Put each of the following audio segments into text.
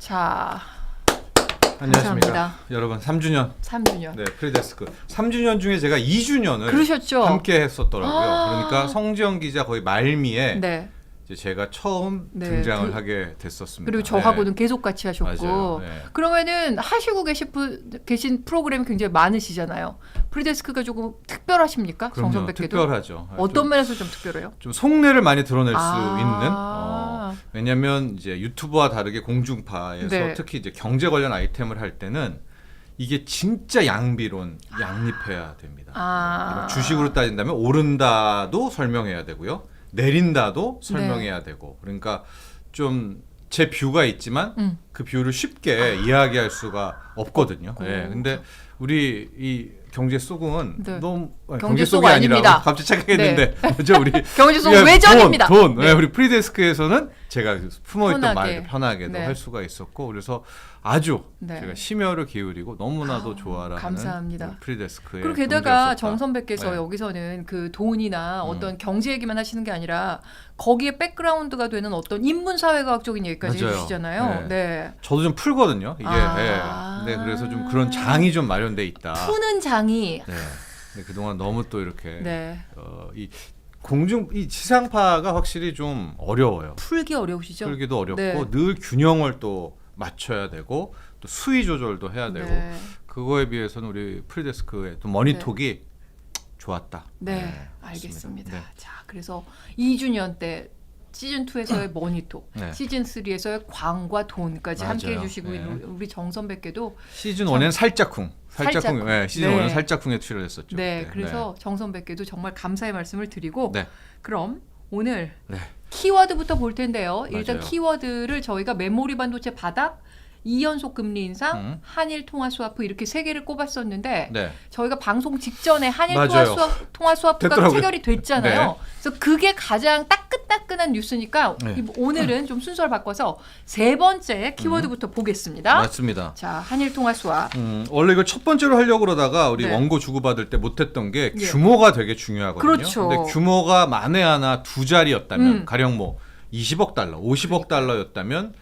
자, 안녕하십니까. 감사합니다. 여러분 3주년. 3주년. 네, 프리데스크. 3주년 중에 제가 2주년을 그러셨죠? 함께 했었더라고요. 그러니까 성지영 기자 거의 말미에 네. 이제 제가 처음 네, 등장을 하게 됐었습니다. 그리고 저하고는 네. 계속 같이 하셨고. 맞아요. 네. 그러면은 하시고 계신 프로그램이 굉장히 많으시잖아요. 프리데스크가 조금 특별하십니까? 그럼요. 정선배께도. 특별하죠. 어떤 면에서 좀 특별해요? 좀 속내를 많이 드러낼 수 아. 있는 왜냐하면 이제 유튜브와 다르게 공중파에서 네. 특히 이제 경제 관련 아이템을 할 때는 이게 진짜 양비론 양립해야 됩니다. 이런 주식으로 따진다면 오른다도 설명해야 되고요, 내린다도 설명해야 되고, 그러니까 좀 제 뷰가 있지만 그 뷰를 쉽게 이야기할 수가 없거든요. 예. 근데 우리 이 경제 속은 네. 너무 경제 속 속이 아니라 아닙니다. 갑자기 착각했는데 뭐죠 우리 경제 속 그냥 외전입니다. 돈. 네. 네, 우리 프리데스크에서는 제가 품어있던 편하게. 말 편하게도 네. 할 수가 있었고, 그래서 아주 네. 제가 심혈을 기울이고 너무나도 좋아라는 감사합니다. 프리데스크의 그리고 게다가 경제였었다. 정선배께서 네. 여기서는 그 돈이나 어떤 경제 얘기만 하시는 게 아니라 거기에 백그라운드가 되는 어떤 인문사회과학적인 얘기까지 맞아요. 해주시잖아요. 네. 저도 좀 풀거든요. 이게 네, 그래서 좀 그런 장이 좀 마련돼 있다. 푸는 장이. 네. 근데 그동안 너무 또 이렇게 네. 이 지상파가 확실히 좀 어려워요. 풀기 어려우시죠? 풀기도 어렵고 네. 늘 균형을 또 맞춰야 되고 또 수위 조절도 해야 되고 네. 그거에 비해서는 우리 프리데스크의 또 머니톡이 좋았다. 네, 알겠습니다. 네. 자, 그래서 2주년 때 시즌 2에서의 머니톡, 네. 시즌 3에서의 광과 돈까지 맞아요. 함께 해주시고 네. 있는 우리 정선배께도 시즌 1에는 살짝쿵. 네, 시즌 네. 1은 살짝쿵에 출연했었죠. 네, 그때. 그래서 정선배께도 정말 감사의 말씀을 드리고 네. 그럼 오늘 네. 키워드부터 볼 텐데요. 일단 맞아요. 키워드를 저희가 메모리 반도체 바닥, 2연속 금리 인상, 한일 통화 스와프 이렇게 세 개를 꼽았었는데 네. 저희가 방송 직전에 한일 맞아요. 통화 스와프가 됐더라고요. 체결이 됐잖아요. 네. 그래서 그게 가장 따끈따끈한 뉴스니까 네. 오늘은 좀 순서를 바꿔서 세 번째 키워드부터 보겠습니다. 맞습니다. 자, 한일 통화 스왑. 원래 이걸 첫 번째로 하려고 그러다가 우리 네. 원고 주고받을 때 못했던 게 예. 규모가 되게 중요하거든요. 그렇죠. 근데 규모가 만에 하나 두 자리였다면 가령 뭐 20억 달러, 50억 달러였다면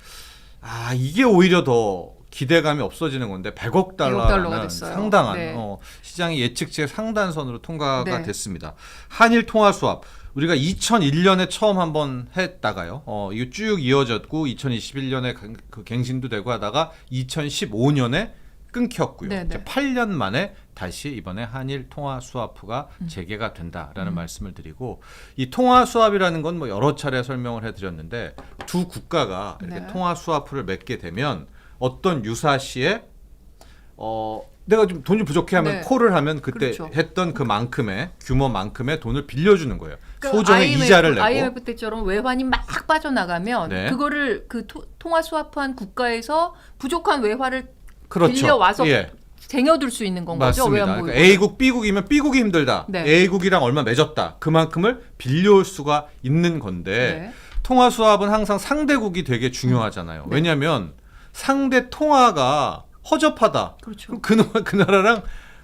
이게 오히려 더 기대감이 없어지는 건데 100억 달러가 달러라는 됐어요. 상당한 네. 시장이 예측치의 상단선으로 통과가 네. 됐습니다. 한일 통화 수합 우리가 2001년에 처음 한번 했다가요. 이거 쭉 이어졌고 2021년에 그 갱신도 되고 하다가 2015년에 끊겼고요. 네, 네. 이제 8년 만에 다시 이번에 한일 통화 스와프가 재개가 된다라는 말씀을 드리고, 이 통화 스왑이라는 건 뭐 여러 차례 설명을 해드렸는데 두 국가가 이렇게 네. 통화 스와프를 맺게 되면 어떤 유사시에 내가 좀 돈이 부족해 하면 네. 콜을 하면 그때 그렇죠. 했던 그만큼의 규모만큼의 돈을 빌려주는 거예요. 그러니까 소정의 이자를 내고. IMF 때처럼 외환이 막 빠져나가면 네. 그거를 그 통화 스와프한 국가에서 부족한 외화를 그렇죠. 빌려와서 예. 쟁여둘 수 있는 건 거죠. 맞습니다. 외환 보유. 그러니까 A국, B국이면 B국이 힘들다. 네. A국이랑 얼마 맺었다. 그만큼을 빌려올 수가 있는 건데 네. 통화 수합은 항상 상대국이 되게 중요하잖아요. 왜냐하면 상대 통화가 허접하다. 그렇죠. 그럼 그 나라랑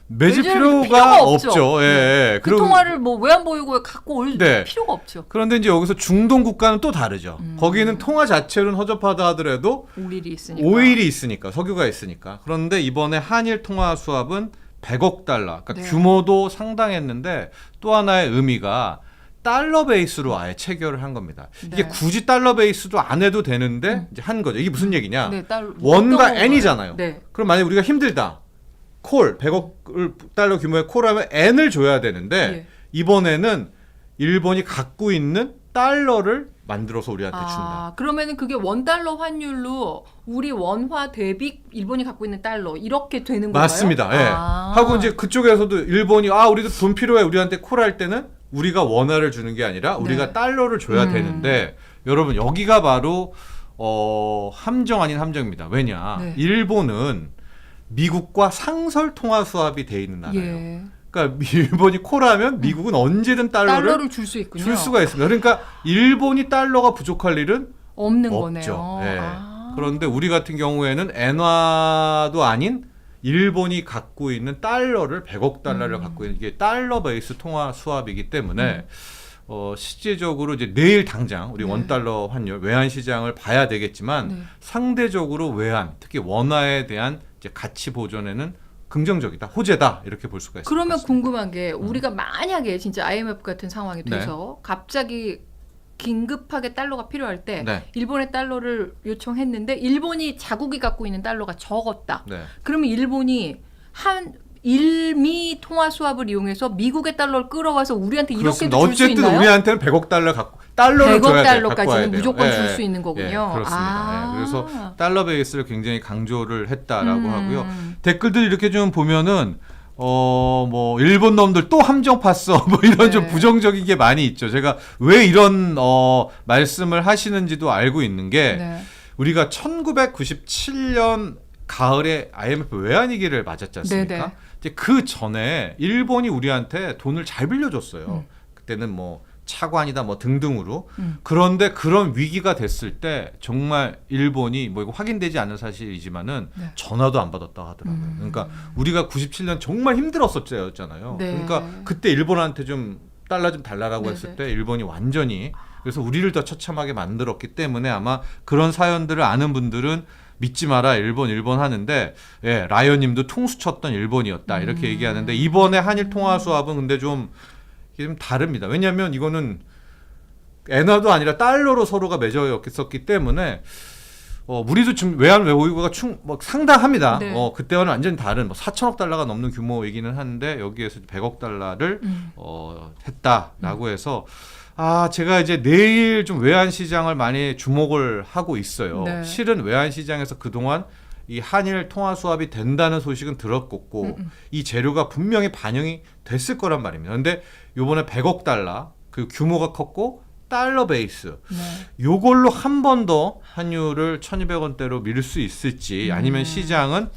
맺을 맺을 필요가 필요가 없죠. 없죠. 예, 예. 그 그리고 통화를 뭐 외환 보유고에 갖고 올 네. 필요가 없죠. 그런데 이제 여기서 중동 국가는 또 다르죠. 거기는 통화 자체로는 허접하다 하더라도 오일이 있으니까. 오일이 있으니까, 석유가 있으니까. 그런데 이번에 한일 통화 수합은 100억 달러. 그러니까 네. 규모도 상당했는데 또 하나의 의미가 달러 베이스로 아예 체결을 한 겁니다. 이게 네. 굳이 달러 베이스도 안 해도 되는데 이제 한 거죠. 이게 무슨 얘기냐? 네, 원과 어떤 N이잖아요. 네. 그럼 만약에 우리가 힘들다. 콜 100억 달러 규모의 콜하면 N을 줘야 되는데 예. 이번에는 일본이 갖고 있는 달러를 만들어서 우리한테 준다. 그러면은 그게 원달러 환율로 우리 원화 대비 일본이 갖고 있는 달러 이렇게 되는 건가요? 맞습니다. 예. 하고 이제 그쪽에서도 일본이 우리도 돈 필요해 우리한테 콜할 때는 우리가 원화를 주는 게 아니라 우리가 네. 달러를 줘야 되는데 여러분 여기가 바로 함정 아닌 함정입니다. 왜냐? 네. 일본은 미국과 상설 통화 수합이 돼 있는 나라예요. 예. 그러니까 일본이 콜하면 미국은 언제든 달러를 줄 수 있군요. 줄 수가 있습니다. 그러니까 일본이 달러가 부족할 일은 없는 없죠. 거네요. 예. 그런데 우리 같은 경우에는 엔화도 아닌 일본이 갖고 있는 달러를 100억 달러를 갖고 있는 이게 달러 베이스 통화 수합이기 때문에 실제적으로 이제 내일 당장 우리 네. 원달러 환율 외환 시장을 봐야 되겠지만 네. 상대적으로 외환, 특히 원화에 대한 이제 가치 보존에는 긍정적이다, 호재다 이렇게 볼 수가 있습니다. 그러면 궁금한 게 우리가 만약에 진짜 IMF 같은 상황이 네. 돼서 갑자기 긴급하게 달러가 필요할 때 네. 일본에 달러를 요청했는데 일본이 자국이 갖고 있는 달러가 적었다. 네. 그러면 일본이 한 일미 통화 수합을 이용해서 미국의 달러를 끌어와서 우리한테 이렇게도 그렇습니다. 줄 수 어쨌든 있나요? 우리한테는 100억 달러 달러를 100억 줘야 돼요. 달러까지는 무조건 예, 줄 예. 수 있는 거군요. 예, 그렇습니다. 아. 예, 그래서 달러 베이스를 굉장히 강조를 했다라고 하고요. 음. 댓글들 이렇게 좀 보면은 뭐 일본 놈들 또 함정 팠어 뭐 이런 네. 좀 부정적인 게 많이 있죠. 제가 왜 이런 말씀을 하시는지도 알고 있는 게 네. 우리가 1997년 가을에 IMF 외환위기를 맞았지 않습니까? 네네. 이제 그 전에 일본이 우리한테 돈을 잘 빌려줬어요. 그때는 뭐 차관이다 뭐 등등으로. 그런데 그런 위기가 됐을 때 정말 일본이 뭐 이거 확인되지 않은 사실이지만은 네. 전화도 안 받았다 하더라고요. 그러니까 우리가 97년 정말 힘들었었잖아요. 네. 그러니까 그때 일본한테 좀 달러 좀 달라라고 네네. 했을 때 일본이 완전히 그래서 우리를 더 처참하게 만들었기 때문에 아마 그런 사연들을 아는 분들은 믿지 마라 일본 하는데 예, 라이언님도 통수 쳤던 일본이었다 이렇게 얘기하는데 이번에 한일 통화 수합은 근데 좀 이게 좀 다릅니다. 왜냐하면 이거는 엔화도 아니라 달러로 서로가 맺어 있었기 때문에 우리도 지금 외환 외국어가 뭐 상당합니다. 네. 그때와는 완전히 다른 뭐 4천억 달러가 넘는 규모이기는 한데 여기에서 100억 달러를 했다라고 해서 제가 이제 내일 좀 외환 시장을 많이 주목을 하고 있어요. 네. 실은 외환 시장에서 그동안 이 한일 통화 수합이 된다는 소식은 들었고 이 재료가 분명히 반영이 됐을 거란 말입니다. 그런데 요번에 100억 달러 그 규모가 컸고 달러 베이스 네. 요걸로 한 번 더 환율을 1,200원대로 밀 수 있을지 아니면 시장은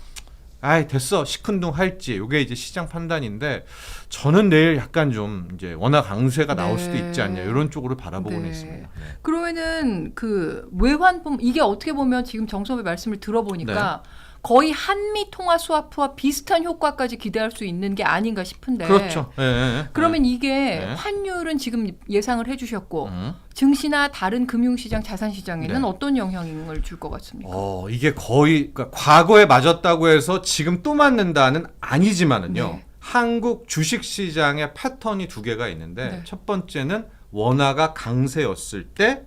됐어 시큰둥할지 요게 이제 시장 판단인데 저는 내일 약간 좀 이제 원화 강세가 나올 수도 있지 않냐 이런 쪽으로 바라보고는 네. 있습니다. 네. 그러면은 그 외환 이게 어떻게 보면 지금 정섭의 말씀을 들어보니까 네. 거의 한미 통화 수합과 비슷한 효과까지 기대할 수 있는 게 아닌가 싶은데. 그렇죠. 예. 그러면 이게 네. 환율은 지금 예상을 해주셨고 증시나 다른 금융시장, 자산시장에는 네. 어떤 영향을 줄 것 같습니까? 이게 거의 그러니까 과거에 맞았다고 해서 지금 또 맞는다는 아니지만은요. 네. 한국 주식시장의 패턴이 두 개가 있는데 네. 첫 번째는 원화가 강세였을 때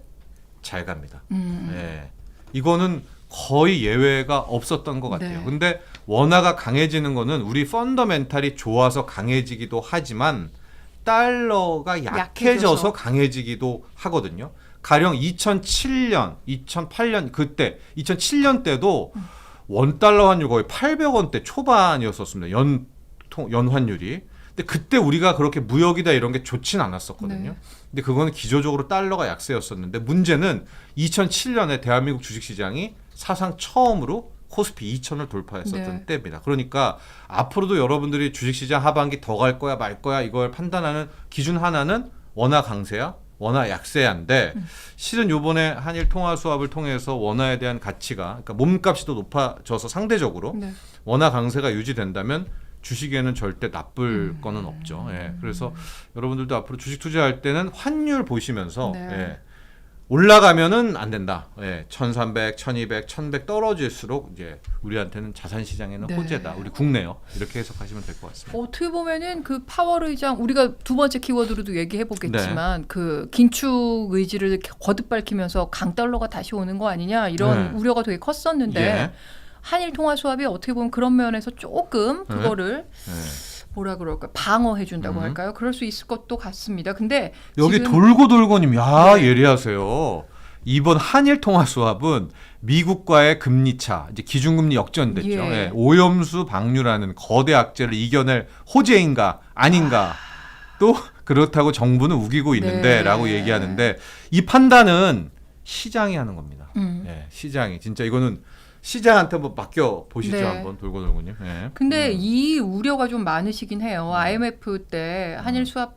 잘 갑니다. 네. 이거는 거의 예외가 없었던 것 같아요. 네. 근데 원화가 강해지는 거는 우리 펀더멘탈이 좋아서 강해지기도 하지만 달러가 약해져서 강해지기도 하거든요. 가령 2007년, 2008년 그때 2007년 때도 원달러 환율 거의 800원대 초반이었었습니다. 연 환율이. 근데 그때 우리가 그렇게 무역이다 이런 게 좋진 않았었거든요. 네. 근데 그거는 기조적으로 달러가 약세였었는데 문제는 2007년에 대한민국 주식시장이 사상 처음으로 코스피 2000을 돌파했었던 네. 때입니다. 그러니까 앞으로도 여러분들이 주식시장 하반기 더 갈 거야 말 거야 이걸 판단하는 기준 하나는 원화 강세야 원화 약세야인데 실은 요번에 한일 통화 수합을 통해서 원화에 대한 가치가 그러니까 몸값이 더 높아져서 상대적으로 네. 원화 강세가 유지된다면 주식에는 절대 나쁠 거는 없죠. 예. 그래서 여러분들도 앞으로 주식 투자할 때는 환율 보시면서 네. 예. 올라가면은 안 된다. 예. 1,300, 1,200, 1,100 떨어질수록 이제 우리한테는 자산 시장에는 네. 호재다. 우리 국내요. 이렇게 해석하시면 될 것 같습니다. 어떻게 보면은 그 파월 의장 우리가 두 번째 키워드로도 얘기해 보겠지만 네. 그 긴축 의지를 이렇게 거듭 밝히면서 강달러가 다시 오는 거 아니냐 이런 네. 우려가 되게 컸었는데 예. 한일 통화 수합이 어떻게 보면 그런 면에서 조금 그거를 예. 뭐라 그럴까 방어해 준다고 할까요? 그럴 수 있을 것도 같습니다. 근데 여기 지금 돌고돌고님 네. 예리하세요. 이번 한일 통화 수합은 미국과의 금리 차, 이제 기준금리 역전됐죠. 예. 예. 오염수 방류라는 거대 악재를 이겨낼 호재인가 아닌가. 또 그렇다고 정부는 우기고 있는데라고 네. 얘기하는데 이 판단은 시장이 하는 겁니다. 음. 예, 시장이 진짜 이거는 시장한테 한번 맡겨 보시죠. 네. 한번 돌고돌고님. 예. 근데 이 우려가 좀 많으시긴 해요. IMF 때 한일 수합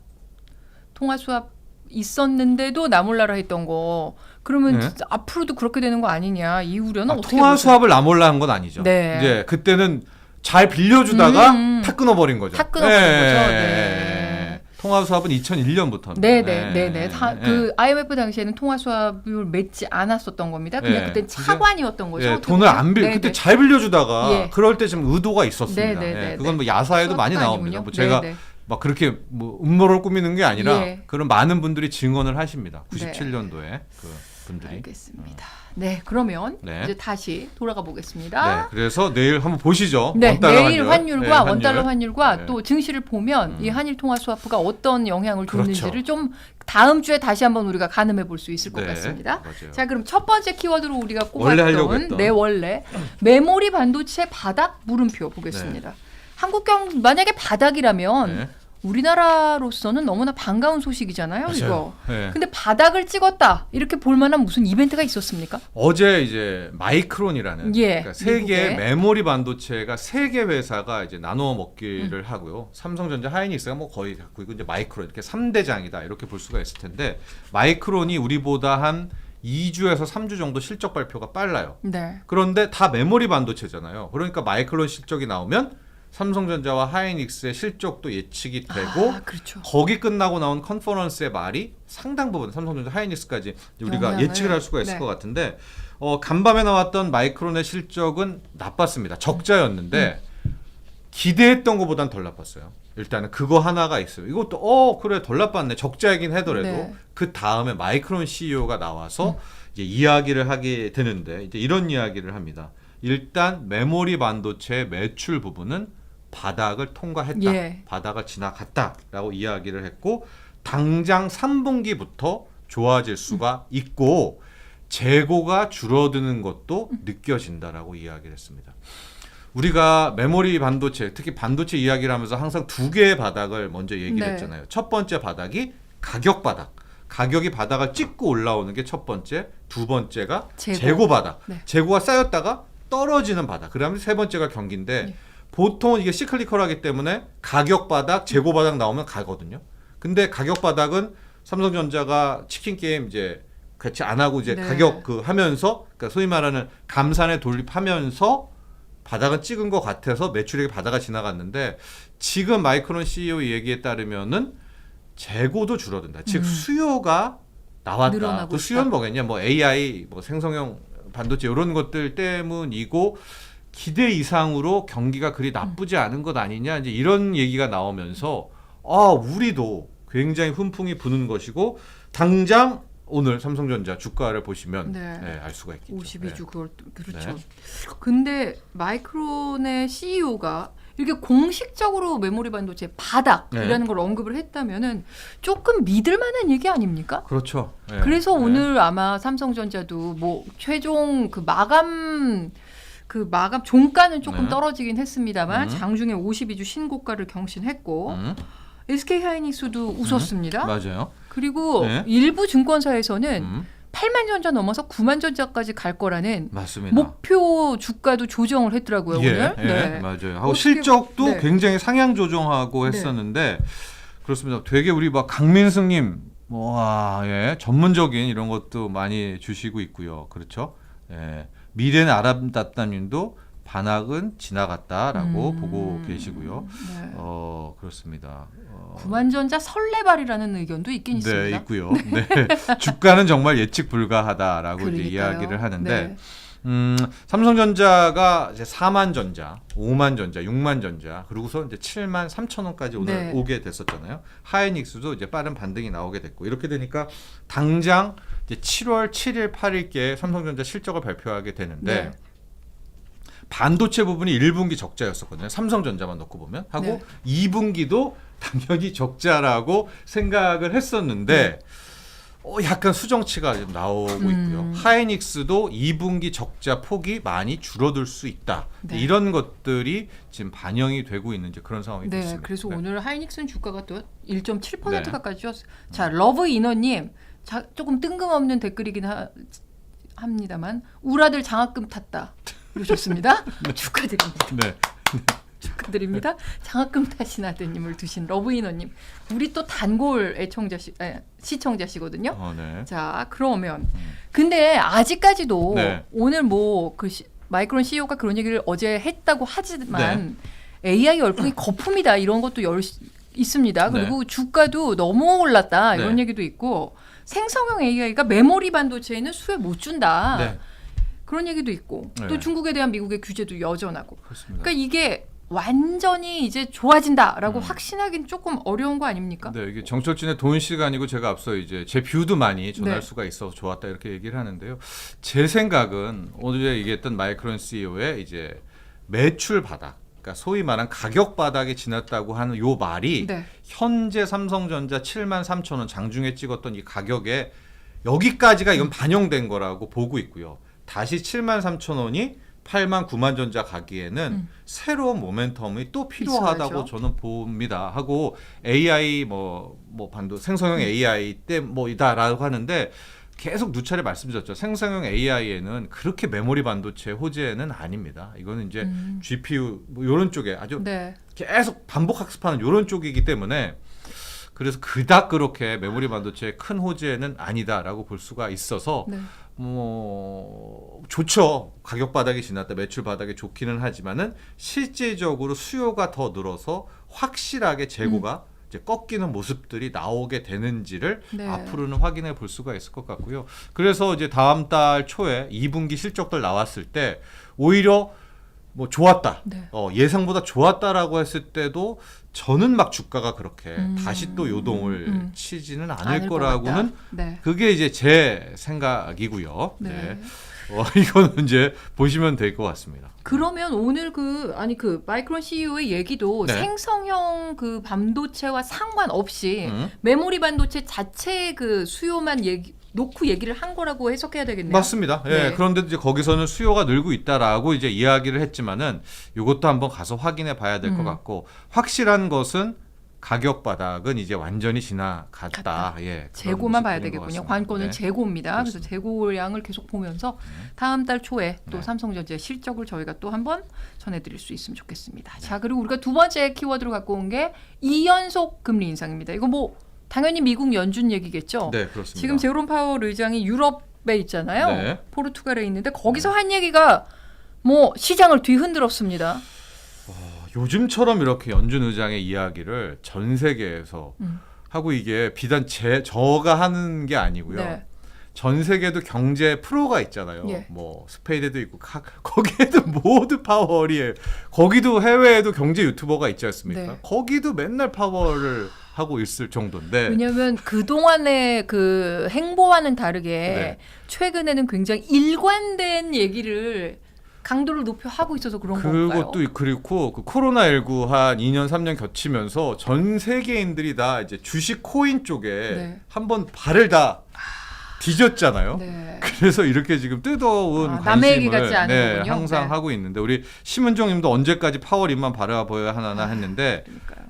통화 수합 있었는데도 나몰라라 했던 거. 그러면 네. 진짜 앞으로도 그렇게 되는 거 아니냐? 이 우려는 어떻게 통화 보세요? 수합을 나몰라 한 건 아니죠. 네. 이제 그때는 잘 빌려주다가 탁 끊어버린 거죠. 탁 끊어버린 거죠. 네. 통화 수합은 2001년부터입니다. 네네네네. 그 IMF 당시에는 통화 수합을 맺지 않았었던 겁니다. 그냥 그때 차관이었던 거죠. 돈을 안 빌, 그때 잘 빌려주다가 예. 그럴 때 좀 의도가 있었습니다. 네네네. 그건 뭐 야사에도 많이 나옵니다. 뭐 제가 네네. 막 그렇게 뭐 음모를 꾸미는 게 아니라 예. 그런 많은 분들이 증언을 하십니다. 97년도에 그 분들이. 알겠습니다. 네, 그러면 네. 이제 다시 돌아가 보겠습니다. 네, 그래서 내일 한번 보시죠. 네, 원달러 내일 환율과 원달러 환율과 네. 또 증시를 보면 이 한일 통화 스와프가 어떤 영향을 그렇죠. 줬는지를 좀 다음 주에 다시 한번 우리가 가늠해 볼 수 있을 것 네, 같습니다. 맞아요. 자, 그럼 첫 번째 키워드로 우리가 원래 하려고 꼽았던 했던. 네, 원래 메모리 반도체 바닥 물음표 보겠습니다. 한국 경 만약에 바닥이라면 네. 우리나라로서는 너무나 반가운 소식이잖아요, 맞아요. 이거. 네. 근데 바닥을 찍었다. 이렇게 볼 만한 무슨 이벤트가 있었습니까? 어제 이제 마이크론이라는 예, 그러니까 세계 미국의. 메모리 반도체가 세 개 회사가 이제 나눠 먹기를 하고요. 삼성전자, 하이닉스가 뭐 거의 갖고 있고 이제 마이크론 이렇게 3대장이다 이렇게 볼 수가 있을 텐데 마이크론이 우리보다 한 2주에서 3주 정도 실적 발표가 빨라요. 네. 그런데 다 메모리 반도체잖아요. 그러니까 마이크론 실적이 나오면 삼성전자와 하이닉스의 실적도 예측이 되고 그렇죠. 거기 끝나고 나온 컨퍼런스의 말이 상당 부분 삼성전자, 하이닉스까지 우리가 영향을, 예측을 할 수가 있을 네. 것 같은데 간밤에 나왔던 마이크론의 실적은 나빴습니다. 적자였는데 기대했던 것보단 덜 나빴어요. 일단은 그거 하나가 있어요. 이것도 그래 덜 나빴네. 적자이긴 하더라도 네. 그 다음에 마이크론 CEO가 나와서 이제 이야기를 하게 되는데 이제 이런 이야기를 합니다. 일단 메모리 반도체 매출 부분은 바닥을 통과했다. 예. 바닥을 지나갔다라고 이야기를 했고 당장 3분기부터 좋아질 수가 있고 재고가 줄어드는 것도 느껴진다라고 이야기를 했습니다. 우리가 메모리 반도체, 특히 반도체 이야기를 하면서 항상 두 개의 바닥을 먼저 얘기를 네. 했잖아요. 첫 번째 바닥이 가격 바닥. 가격이 바닥을 찍고 올라오는 게 첫 번째. 두 번째가 재고 바닥. 네. 재고가 쌓였다가 떨어지는 바닥. 그다음에 세 번째가 경기인데 네. 보통은 이게 시클리컬하기 때문에 가격 바닥, 재고 바닥 나오면 가거든요. 근데 가격 바닥은 삼성전자가 치킨 게임 이제 같이 안 하고 이제 네. 가격 하면서 그러니까 소위 말하는 감산에 돌입하면서 바닥은 찍은 것 같아서 매출액이 바닥을 지나갔는데 지금 마이크론 CEO 얘기에 따르면은 재고도 줄어든다. 즉 수요가 나왔다. 늘어나고 그 수요는 뭐겠냐? 뭐 AI, 뭐 생성형 반도체 이런 것들 때문이고 기대 이상으로 경기가 그리 나쁘지 않은 것 아니냐 이제 이런 얘기가 나오면서 우리도 굉장히 훈풍이 부는 것이고 당장 오늘 삼성전자 주가를 보시면 네. 알 수가 있겠죠. 52주 그렇죠. 네. 근데 마이크론의 CEO가 이렇게 공식적으로 메모리 반도체 바닥이라는 네. 걸 언급을 했다면은 조금 믿을 만한 얘기 아닙니까? 그렇죠. 네. 그래서 네. 오늘 아마 삼성전자도 뭐 최종 그 마감 종가는 조금 네. 떨어지긴 했습니다만 장중에 52주 신고가를 경신했고 SK 하이닉스도 웃었습니다. 맞아요. 그리고 네. 일부 증권사에서는 8만 전자 넘어서 9만 전자까지 갈 거라는 맞습니다. 목표 주가도 조정을 했더라고요, 오늘. 네, 맞아요. 하고 어떻게- 실적도 네. 굉장히 상향 조정하고 네. 했었는데 그렇습니다. 되게 우리 막 강민승님 전문적인 이런 것도 많이 주시고 있고요. 그렇죠? 예. 미래는 아름답다님도 반악은 지나갔다라고 보고 계시고요. 네. 그렇습니다. 9만 전자 설레발이라는 의견도 있긴 네, 있습니다. 있고요. 네. 주가는 정말 예측 불가하다라고 이제 그러니까요. 이야기를 하는데 네. 삼성전자가 이제 4만 전자, 5만 전자, 6만 전자, 그리고서 이제 7만 3천 원까지 오늘 네. 오게 됐었잖아요. 하이닉스도 이제 빠른 반등이 나오게 됐고 이렇게 되니까 당장 이제 7월 7일, 8일께 삼성전자 실적을 발표하게 되는데 네. 반도체 부분이 1분기 적자였었거든요. 삼성전자만 놓고 보면 하고 네. 2분기도 당연히 적자라고 생각을 했었는데 약간 수정치가 좀 나오고 있고요. 하이닉스도 2분기 적자 폭이 많이 줄어들 수 있다. 네. 이런 것들이 지금 반영이 되고 있는 이제 그런 상황이 네, 됐습니다. 그래서 네. 오늘 하이닉스는 주가가 또 1.7% 네. 가까이 뛰었어요. 자, 러브이너님, 조금 뜬금없는 댓글이긴 합니다만 우라들 장학금 탔다 이러셨습니다. 축하드립니다. 네. 축하드립니다. 장학금 타신 아드님을 두신 러브이너님, 우리 또 단골 시청자시거든요. 네. 자, 그러면 근데 아직까지도 네. 오늘 뭐 마이크론 CEO가 그런 얘기를 어제 했다고 하지만 AI 열풍이 거품이다 이런 것도 있습니다. 그리고 주가도 너무 올랐다 이런 얘기도 있고 생성형 AI가 메모리 반도체에는 수혜 못 준다. 그런 얘기도 있고 또 중국에 대한 미국의 규제도 여전하고. 그렇습니다. 그러니까 이게 완전히 이제 좋아진다라고 확신하기는 조금 어려운 거 아닙니까? 네, 이게 정철진의 돈 시간이고 제가 앞서 이제 제 뷰도 많이 전할 수가 있어서 좋았다 이렇게 얘기를 하는데요. 제 생각은 오늘 얘기했던 마이크론 CEO의 이제 매출 바닥, 그러니까 소위 말한 가격 바닥이 지났다고 하는 요 말이 현재 삼성전자 73,000원 장중에 찍었던 이 가격에 여기까지가 이건 반영된 거라고 보고 있고요. 다시 73,000원이 8만 9만 전자 가기에는 새로운 모멘텀이 또 필요하다고 있어야죠. 저는 봅니다. 하고 AI 뭐 반도 생성형 AI 때 뭐이다라고 하는데 계속 누차례 말씀드렸죠. 생성형 AI에는 그렇게 메모리 반도체 호재는 아닙니다. 이거는 이제 GPU 뭐 이런 쪽에 아주 계속 반복 학습하는 이런 쪽이기 때문에 그래서 그닥 그렇게 메모리 반도체의 큰 호재는 아니다라고 볼 수가 있어서 뭐 좋죠. 가격 바닥이 지났다, 매출 바닥이 좋기는 하지만은 실제적으로 수요가 더 늘어서 확실하게 재고가 이제 꺾이는 모습들이 나오게 되는지를 앞으로는 확인해 볼 수가 있을 것 같고요. 그래서 이제 다음 달 초에 2분기 실적들 나왔을 때 오히려 뭐 좋았다, 예상보다 좋았다라고 했을 때도 저는 막 주가가 그렇게 다시 또 요동을 치지는 않을 거라고는 그게 이제 제 생각이고요. 이거는 이제 보시면 될 것 같습니다. 그러면 오늘 그 마이크론 CEO의 얘기도 생성형 그 반도체와 상관없이 메모리 반도체 자체의 그 수요만 놓고 얘기를 한 거라고 해석해야 되겠네요. 맞습니다. 그런데 이제 거기서는 수요가 늘고 있다라고 이제 이야기를 했지만은 이것도 한번 가서 확인해 봐야 될 것 같고 확실한 것은 가격 바닥은 이제 완전히 지나갔다. 재고만 봐야 되겠군요. 관건은 재고입니다. 그래서 재고량을 계속 보면서 다음 달 초에 또 삼성전자의 실적을 저희가 또 한번 전해드릴 수 있으면 좋겠습니다. 자, 그리고 우리가 두 번째 키워드로 갖고 온 게 2연속 금리 인상입니다. 이거 뭐 당연히 미국 연준 얘기겠죠. 네, 그렇습니다. 지금 제롬 파월 의장이 유럽에 있잖아요. 포르투갈에 있는데 거기서 한 얘기가 뭐 시장을 뒤흔들었습니다. 요즘처럼 이렇게 연준 의장의 이야기를 전 세계에서 하고 이게 비단 저가 하는 게 아니고요. 전 세계도 경제 프로가 있잖아요. 뭐 스페인에도 있고 거기에도 모두 파월이에요. 거기도 해외에도 경제 유튜버가 있지 않습니까? 거기도 맨날 파월을 하고 있을 정도인데. 왜냐하면 그동안의 그 행보와는 다르게 최근에는 굉장히 일관된 얘기를 강도를 높여 하고 있어서 그런 건가요? 그것도 그렇고 그 코로나19 한 2년 3년 겹치면서 전 세계인들이 다 이제 주식 코인 쪽에 한번 발을 다 뒤졌잖아요. 그래서 이렇게 지금 뜨거운 남의 얘기 관심을 같지 않은 항상 하고 있는데 우리 심은정님도 언제까지 파월인만 바라보야 하나 했는데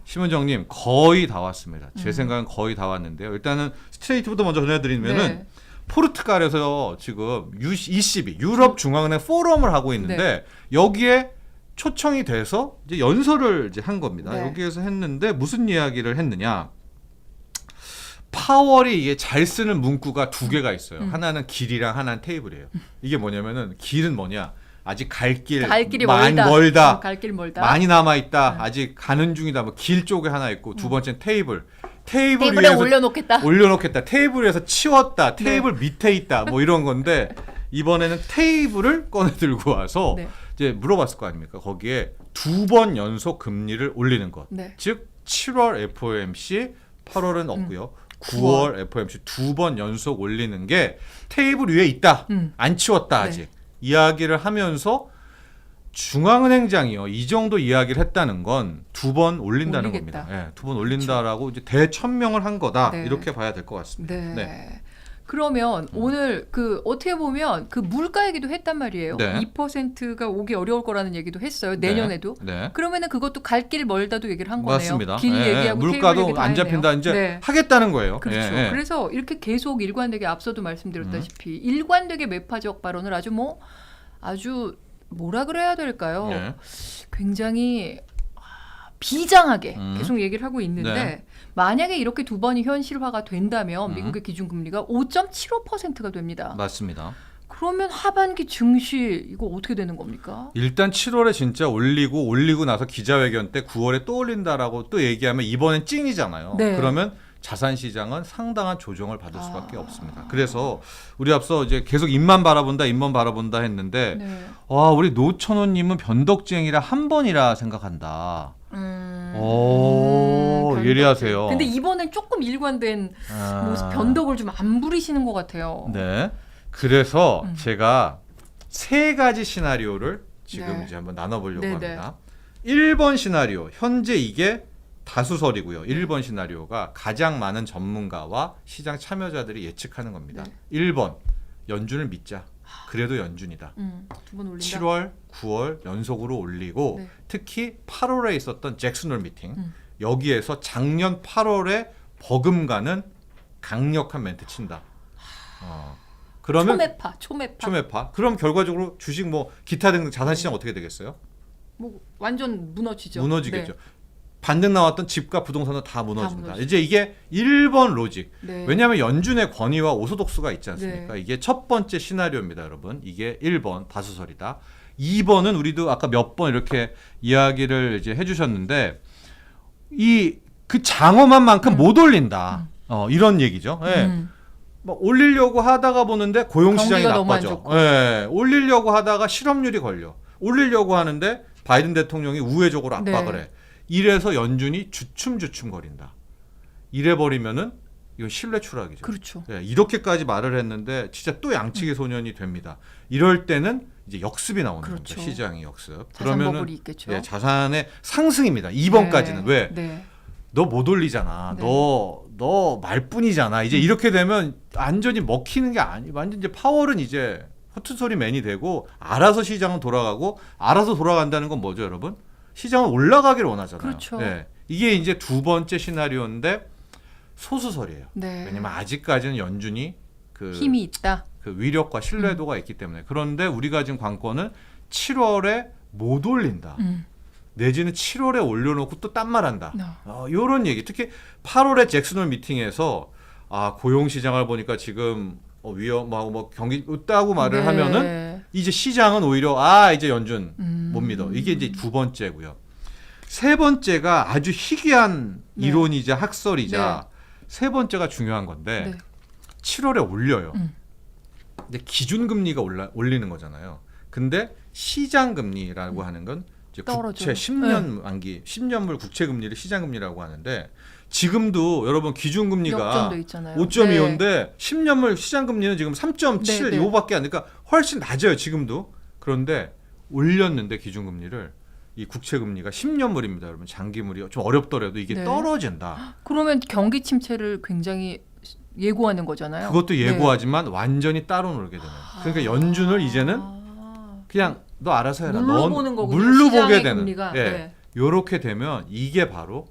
심은정님 거의 다 왔습니다. 제 생각은 거의 다 왔는데요. 일단은 스트레이트부터 먼저 전해드리면은 포르투갈에서 지금 ECB 유럽 중앙은행 포럼을 하고 있는데 여기에 초청이 돼서 이제 연설을 이제 한 겁니다. 여기에서 했는데 무슨 이야기를 했느냐? 파월이 이게 잘 쓰는 문구가 두 개가 있어요. 하나는 길이랑 하나는 테이블이에요. 이게 뭐냐면은 길은 뭐냐? 아직 갈 길이 멀다. 갈 길 멀다. 많이 남아 있다. 아직 가는 중이다. 뭐 길 쪽에 하나 있고 두 번째는 테이블. 테이블에 위에서 올려놓겠다. 테이블 위에서 치웠다. 테이블 밑에 있다. 뭐 이런 건데 이번에는 테이블을 꺼내 들고 와서 이제 물어봤을 거 아닙니까? 거기에 두 번 연속 금리를 올리는 것. 즉 7월 FOMC, 8월은 없고요. 9월 FOMC 두 번 연속 올리는 게 테이블 위에 있다. 안 치웠다 아직. 이야기를 하면서 중앙은행장이요. 이 정도 이야기를 했다는 건 두 번 올린다는 겁니다. 두 번 올린다라고 이제 대천명을 한 거다. 이렇게 봐야 될 것 같습니다. 그러면 오늘 그 어떻게 보면 그 물가 얘기도 했단 말이에요. 2%가 오기 어려울 거라는 얘기도 했어요. 내년에도. 그러면은 그것도 갈 길 멀다도 얘기를 한 거네요. 맞습니다. 길 얘기하고 물가도 안 잡힌다 이제 하겠다는 거예요. 그렇죠. 그래서 이렇게 계속 일관되게 앞서도 말씀드렸다시피 일관되게 매파적 발언을 아주 뭐라 그래야 될까요? 굉장히 비장하게 계속 얘기를 하고 있는데 만약에 이렇게 두 번이 현실화가 된다면 미국의 기준금리가 5.75%가 됩니다. 맞습니다. 그러면 하반기 증시 이거 어떻게 되는 겁니까? 일단 7월에 진짜 올리고 나서 기자회견 때 9월에 또 올린다라고 또 얘기하면 이번엔 찡이잖아요. 네. 그러면 자산 시장은 상당한 조정을 받을 수밖에 없습니다. 그래서 우리 앞서 이제 계속 입만 바라본다 했는데 네. 와, 우리 노천호님은 변덕쟁이라 한 번이라 생각한다. 오, 예리하세요. 근데 이번엔 조금 일관된 모습, 변덕을 좀 안 부리시는 것 같아요. 네. 그래서 제가 세 가지 시나리오를 지금 네. 이제 한번 나눠보려고 네, 합니다. 1번 시나리오, 현재 이게 다수설이고요. 1번 시나리오가 가장 많은 전문가와 시장 참여자들이 예측하는 겁니다. 네. 1번, 연준을 믿자. 그래도 연준이다. 2번 올린다. 7월, 9월 연속으로 올리고 네. 특히 8월에 있었던 잭슨홀 미팅 여기에서 작년 8월에 버금가는 강력한 멘트 친다. 그러면 초매파. 그럼 결과적으로 주식 뭐 기타 등등 자산 시장 어떻게 되겠어요? 뭐 완전 무너지죠. 무너지겠죠. 네. 반등 나왔던 집과 부동산은 다 무너진다. 무너지죠. 이제 이게 1번 로직. 네. 왜냐하면 연준의 권위와 오소독수가 있지 않습니까? 네. 이게 첫 번째 시나리오입니다, 여러분. 이게 1번 다수설이다. 2번은 우리도 아까 몇 번 이렇게 이야기를 이제 해주셨는데 그 장엄한만큼 못 올린다. 이런 얘기죠. 예. 막 올리려고 하다가 보는데 고용시장이 경기가 너무 안 나빠져. 좋고. 예. 올리려고 하다가 실업률이 걸려. 올리려고 하는데 바이든 대통령이 우회적으로 압박을 네. 해. 이래서 연준이 주춤주춤거린다. 이래버리면은 이건 신뢰 추락이죠. 그렇죠. 예, 이렇게까지 말을 했는데 진짜 또 양측의 소년이 됩니다. 이럴 때는 이제 역습이 나오는 그렇죠. 겁니다. 시장이 역습. 자산 그러면은 버블이 있겠죠. 예, 자산의 상승입니다. 2번까지는. 네. 왜? 네. 너 못 올리잖아. 네. 너 말뿐이잖아. 이제 이렇게 되면 완전히 먹히는 게 완전 이제 파월은 이제 허투소리 맨이 되고 알아서 시장은 돌아가고 알아서 돌아간다는 건 뭐죠, 여러분? 시장은 올라가기를 원하잖아요. 그렇죠. 네. 이게 이제 두 번째 시나리오인데 소수설이에요. 네. 왜냐면 아직까지는 연준이 그 힘이 있다. 그 위력과 신뢰도가 있기 때문에. 그런데 우리가 지금 관건은 7월에 못 올린다. 내지는 7월에 올려놓고 또 딴 말한다. 이런 얘기. 특히 8월에 잭슨홀 미팅에서 고용 시장을 보니까 지금 위험하고 뭐 경기 없다고 말을 네. 하면은 이제 시장은 오히려 이제 연준 못 믿어. 이게 이제 두 번째고요. 세 번째가 아주 희귀한 네. 이론이자 학설이자 세 번째가 중요한 건데 네. 7월에 올려요. 근데 기준금리가 올리는 거잖아요. 근데 시장금리라고 하는 건 이제 떨어져요. 국채 10년 만기, 10년물 국채금리를 시장금리라고 하는데 지금도 여러분 기준금리가 역전돼 있잖아요. 5.25인데 네. 10년물 시장금리는 지금 3.7 네, 네. 요거밖에 안 되니까 훨씬 낮아요 지금도. 그런데 올렸는데 기준금리를 이 국채금리가 10년물입니다 여러분. 장기물이 좀 어렵더라도 이게 네. 떨어진다. 그러면 경기 침체를 굉장히 예고하는 거잖아요. 그것도 예고하지만 완전히 따로 놀게 되는. 그러니까 연준을 이제는 그냥 너 알아서 해라. 물로 보는 거군요. 물로 보게 시장의 되는. 금리가. 예. 네. 요렇게 되면 이게 바로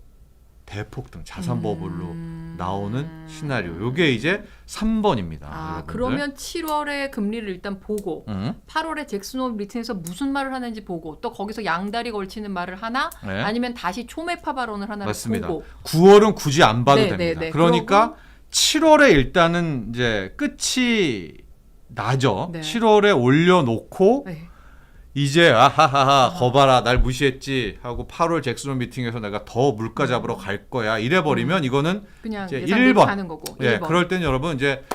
대폭등 자산 버블로 나오는 시나리오. 요게 이제 3번입니다. 그러면 7월에 금리를 일단 보고 8월에 잭슨홀 미팅에서 무슨 말을 하는지 보고 또 거기서 양다리 걸치는 말을 하나 네. 아니면 다시 초매파 발언을 하나를 맞습니다. 보고 9월은 굳이 안 봐도 네, 됩니다. 네, 네. 그러니까 7월에 일단은 이제 끝이 나죠. 네. 7월에 올려놓고 네. 이제 아하하하 거봐라 날 무시했지 하고 8월 잭슨홀 미팅에서 내가 더 물가 잡으러 갈 거야 이래버리면 이거는 그냥 이제 예상대로 1번. 가는 거고. 예, 1번. 그럴 땐 여러분 이제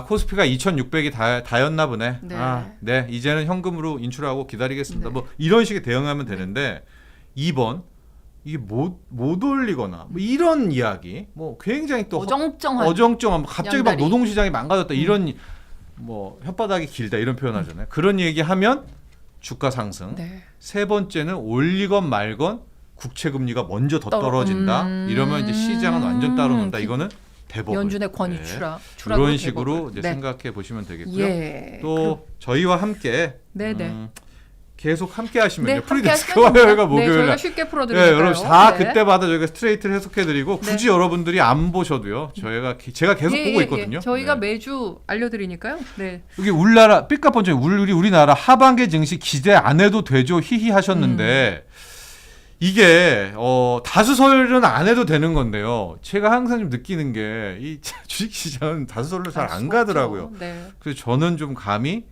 코스피가 2,600이 다였나 보네. 네. 네, 이제는 현금으로 인출하고 기다리겠습니다. 네. 뭐 이런 식의 대응하면 되는데 2번 이게 못 올리거나 뭐 이런 이야기, 뭐 굉장히 또 어정쩡한 갑자기 양다리. 막 노동시장이 망가졌다 이런 뭐 혓바닥이 길다 이런 표현하잖아요. 그런 얘기하면 주가 상승. 네. 세 번째는 올리건 말건 국채 금리가 먼저 더 떨어진다. 이러면 이제 시장은 완전 따로 논다. 이거는 대법원. 연준의 권위 추락. 이런 식으로 대법원. 이제 네. 생각해 보시면 되겠고요. 예. 또 저희와 함께 네네. 계속 함께 하시면요. 네, 프리데스크 함께 화요일과 하시면 목요일 저희가 날. 쉽게 네, 풀어드리니까요. 여러분 다 네. 그때마다 저희가 스트레이트를 해석해드리고 굳이 여러분들이 안 보셔도요. 제가 계속 보고 있거든요. 저희가 네. 매주 알려드리니까요. 네. 여기 우리나라 삐까뻔쩍 우리나라 하반기 증시 기대 안 해도 되죠 히히 하셨는데 이게 다수설은 안 해도 되는 건데요. 제가 항상 좀 느끼는 게 이 주식시장은 다수설로 잘 안 가더라고요. 네. 그래서 저는 좀 감히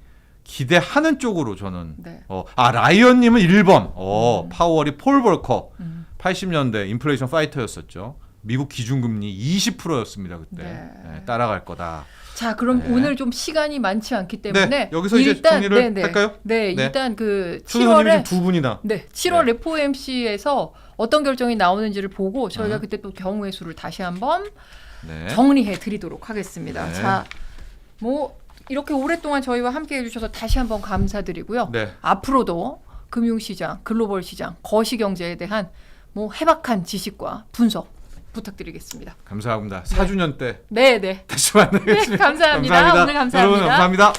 기대하는 쪽으로 저는 네. 라이언님은 1번 파월이 폴 볼커 80년대 인플레이션 파이터였었죠. 미국 기준금리 20%였습니다 그때. 네. 네, 따라갈 거다. 자, 그럼 네. 오늘 좀 시간이 많지 않기 때문에 네, 여기서 이제 정리를 할까요? 네, 네. 일단 그 초선생님이 7월에 지금 두 분이나. 네, 7월 네. FOMC에서 어떤 결정이 나오는지를 보고 저희가 그때 또 경우의 수를 다시 한번 네. 정리해 드리도록 하겠습니다. 네. 자, 뭐 이렇게 오랫동안 저희와 함께 해주셔서 다시 한번 감사드리고요. 네. 앞으로도 금융시장, 글로벌 시장, 거시경제에 대한 뭐 해박한 지식과 분석 부탁드리겠습니다. 감사합니다. 4주년 때 네, 네. 다시 만나겠습니다. 네, 감사합니다. 오늘 감사합니다. 여러분 감사합니다.